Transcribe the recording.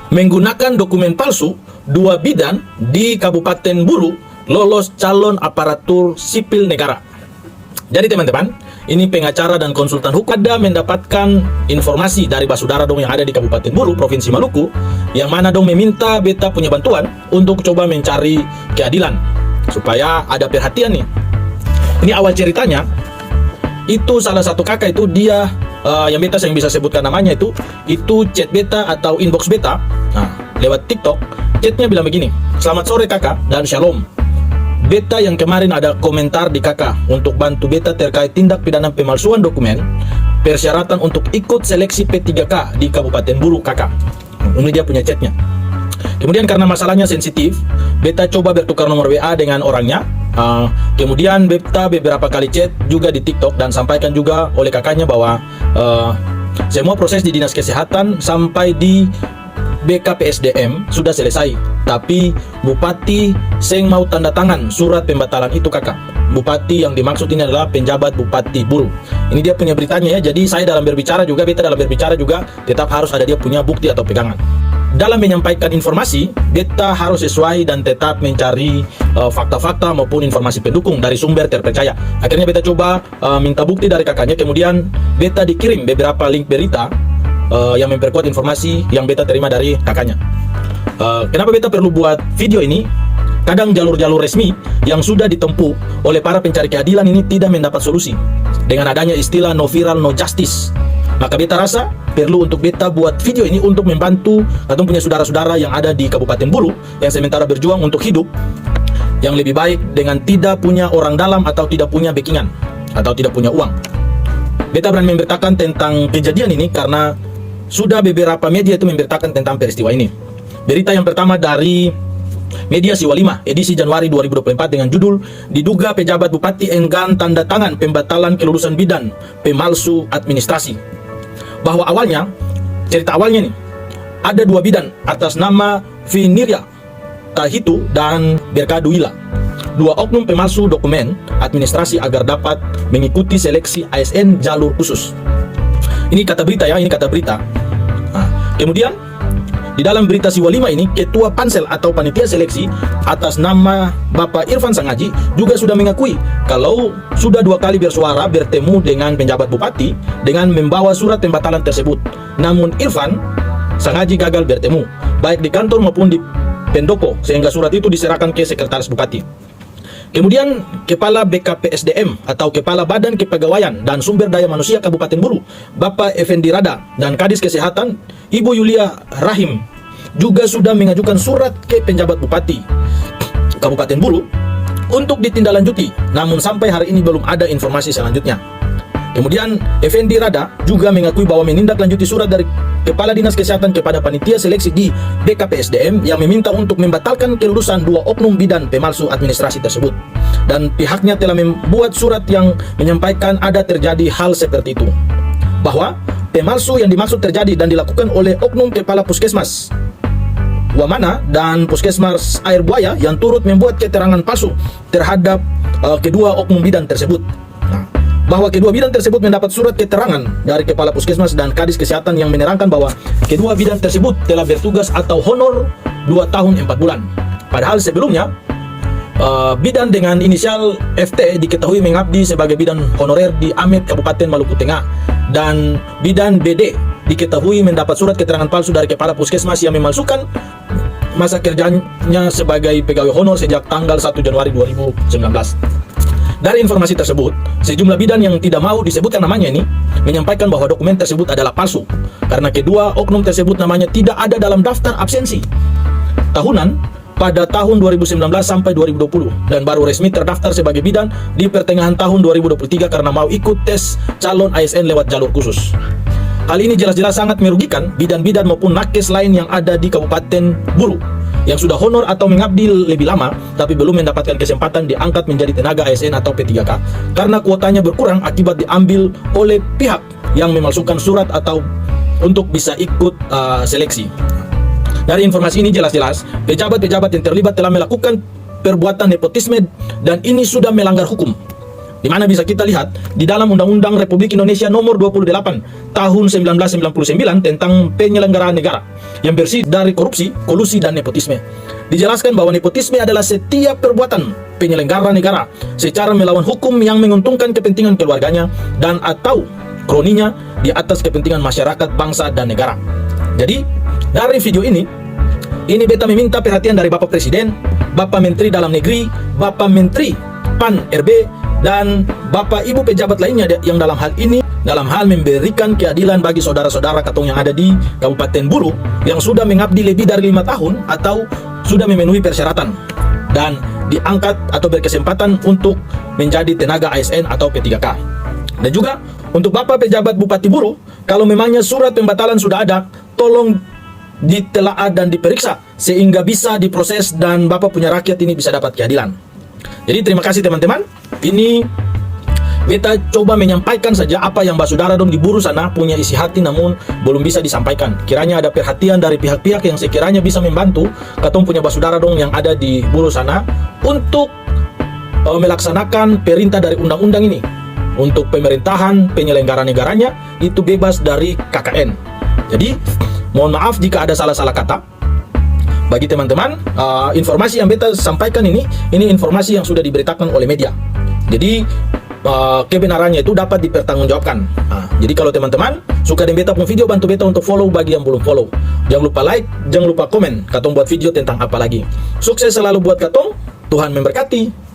Menggunakan dokumen palsu, 2 bidan di Kabupaten Buru lolos calon aparatur sipil negara. Jadi teman-teman, ini pengacara dan konsultan hukum ada mendapatkan informasi dari basudara dong yang ada di Kabupaten Buru, Provinsi Maluku, yang mana dong meminta beta punya bantuan untuk coba mencari keadilan supaya ada perhatian nih. Ini awal ceritanya, itu salah satu kakak itu dia yang beta yang bisa sebutkan namanya itu chat beta atau inbox beta. Nah, lewat TikTok, chatnya bilang begini, "Selamat sore kakak dan shalom. Beta yang kemarin ada komentar di kakak untuk bantu beta terkait tindak pidana pemalsuan dokumen persyaratan untuk ikut seleksi P3K di Kabupaten Buru kakak." Ini dia punya chatnya. Kemudian karena masalahnya sensitif, beta coba bertukar nomor WA dengan orangnya. Kemudian beta beberapa kali chat juga di TikTok dan sampaikan juga oleh kakaknya bahwa semua proses di Dinas Kesehatan sampai di BKPSDM sudah selesai, tapi Bupati seng mau tanda tangan surat pembatalan itu kakak. Bupati yang dimaksud ini adalah penjabat Bupati Buru. Ini dia punya beritanya ya. Jadi saya dalam berbicara juga, beta dalam berbicara juga tetap harus ada dia punya bukti atau pegangan. Dalam menyampaikan informasi, beta harus sesuai dan tetap mencari fakta-fakta maupun informasi pendukung dari sumber terpercaya. Akhirnya beta coba minta bukti dari kakaknya, kemudian beta dikirim beberapa link berita yang memperkuat informasi yang beta terima dari kakaknya. Kenapa beta perlu buat video ini? Kadang jalur-jalur resmi yang sudah ditempuh oleh para pencari keadilan ini tidak mendapat solusi dengan adanya istilah no viral no justice. Maka beta rasa perlu untuk beta buat video ini untuk membantu atau punya saudara-saudara yang ada di Kabupaten Buru yang sementara berjuang untuk hidup yang lebih baik dengan tidak punya orang dalam atau tidak punya backingan atau tidak punya uang. Beta berani memberitakan tentang kejadian ini karena sudah beberapa media itu memberitakan tentang peristiwa ini. Berita yang pertama dari media Siwa 5 edisi Januari 2024 dengan judul "Diduga Pejabat Bupati enggan tanda tangan pembatalan kelulusan bidan pemalsu administrasi." Bahwa awalnya, cerita awalnya nih, ada 2 bidan atas nama Viniria Tahitu dan Berkaduila, 2 oknum pemalsu dokumen administrasi agar dapat mengikuti seleksi ASN jalur khusus. Ini kata berita ya, ini kata berita. Nah, kemudian di dalam berita Siwa 5 ini, Ketua Pansel atau Panitia Seleksi atas nama Bapak Irfan Sangaji juga sudah mengakui kalau sudah 2 kali bersuara bertemu dengan penjabat bupati dengan membawa surat pembatalan tersebut. Namun Irfan Sangaji gagal bertemu, baik di kantor maupun di pendopo, sehingga surat itu diserahkan ke Sekretaris Bupati. Kemudian Kepala BKPSDM atau Kepala Badan Kepegawaian dan Sumber Daya Manusia Kabupaten Buru, Bapak Effendi Rada, dan Kadis Kesehatan, Ibu Yulia Rahim, juga sudah mengajukan surat ke penjabat Bupati Kabupaten Buru untuk ditindaklanjuti. Namun sampai hari ini belum ada informasi selanjutnya. Kemudian Effendi Rada juga mengakui bahwa menindaklanjuti surat dari Kepala Dinas Kesehatan kepada Panitia Seleksi di BKPSDM yang meminta untuk membatalkan kelulusan 2 oknum bidan pemalsu administrasi tersebut. Dan pihaknya telah membuat surat yang menyampaikan ada terjadi hal seperti itu, bahwa pemalsu yang dimaksud terjadi dan dilakukan oleh oknum kepala puskesmas Wamana dan puskesmas Air Buaya yang turut membuat keterangan palsu terhadap kedua oknum bidan tersebut. Bahwa kedua bidan tersebut mendapat surat keterangan dari Kepala Puskesmas dan Kadis Kesehatan yang menerangkan bahwa kedua bidan tersebut telah bertugas atau honor 2 tahun 4 bulan. Padahal sebelumnya bidan dengan inisial FT diketahui mengabdi sebagai bidan honorer di Amet Kabupaten Maluku Tengah, dan bidan BD diketahui mendapat surat keterangan palsu dari Kepala Puskesmas yang memalsukan masa kerjanya sebagai pegawai honor sejak tanggal 1 Januari 2019. Dari informasi tersebut, sejumlah bidan yang tidak mau disebutkan namanya ini menyampaikan bahwa dokumen tersebut adalah palsu karena kedua oknum tersebut namanya tidak ada dalam daftar absensi tahunan pada tahun 2019 sampai 2020 dan baru resmi terdaftar sebagai bidan di pertengahan tahun 2023 karena mau ikut tes calon ASN lewat jalur khusus. Hal ini jelas-jelas sangat merugikan bidan-bidan maupun nakes lain yang ada di Kabupaten Buru yang sudah honor atau mengabdi lebih lama tapi belum mendapatkan kesempatan diangkat menjadi tenaga ASN atau P3K karena kuotanya berkurang akibat diambil oleh pihak yang memalsukan surat atau untuk bisa ikut seleksi. Dari informasi ini jelas-jelas pejabat-pejabat yang terlibat telah melakukan perbuatan nepotisme dan ini sudah melanggar hukum. Di mana bisa kita lihat di dalam Undang-Undang Republik Indonesia Nomor 28 Tahun 1999 tentang penyelenggaraan negara yang bersih dari korupsi, kolusi, dan nepotisme. Dijelaskan bahwa nepotisme adalah setiap perbuatan penyelenggara negara secara melawan hukum yang menguntungkan kepentingan keluarganya dan atau kroninya di atas kepentingan masyarakat, bangsa, dan negara. Jadi, dari video ini beta meminta perhatian dari Bapak Presiden, Bapak Menteri Dalam Negeri, Bapak Menteri PAN RB, dan Bapak Ibu pejabat lainnya yang dalam hal ini, dalam hal memberikan keadilan bagi saudara-saudara katong yang ada di Kabupaten Buru yang sudah mengabdi lebih dari 5 tahun atau sudah memenuhi persyaratan dan diangkat atau berkesempatan untuk menjadi tenaga ASN atau P3K. Dan juga untuk Bapak pejabat Bupati Buru, kalau memangnya surat pembatalan sudah ada, tolong ditelaah dan diperiksa sehingga bisa diproses dan Bapak punya rakyat ini bisa dapat keadilan. Jadi terima kasih teman-teman. Ini beta coba menyampaikan saja apa yang saudara dong di Buru sana punya isi hati namun belum bisa disampaikan. Kiranya ada perhatian dari pihak-pihak yang sekiranya bisa membantu katong punya saudara dong yang ada di Buru sana untuk melaksanakan perintah dari undang-undang ini. Untuk pemerintahan penyelenggara negaranya itu bebas dari KKN. Jadi mohon maaf jika ada salah-salah kata. Bagi teman-teman, informasi yang beta sampaikan ini informasi yang sudah diberitakan oleh media. Jadi kebenarannya itu dapat dipertanggungjawabkan. Jadi kalau teman-teman suka dengan beta pun video, bantu beta untuk follow bagi yang belum follow. Jangan lupa like, jangan lupa komen. Katong buat video tentang apa lagi. Sukses selalu buat katong. Tuhan memberkati.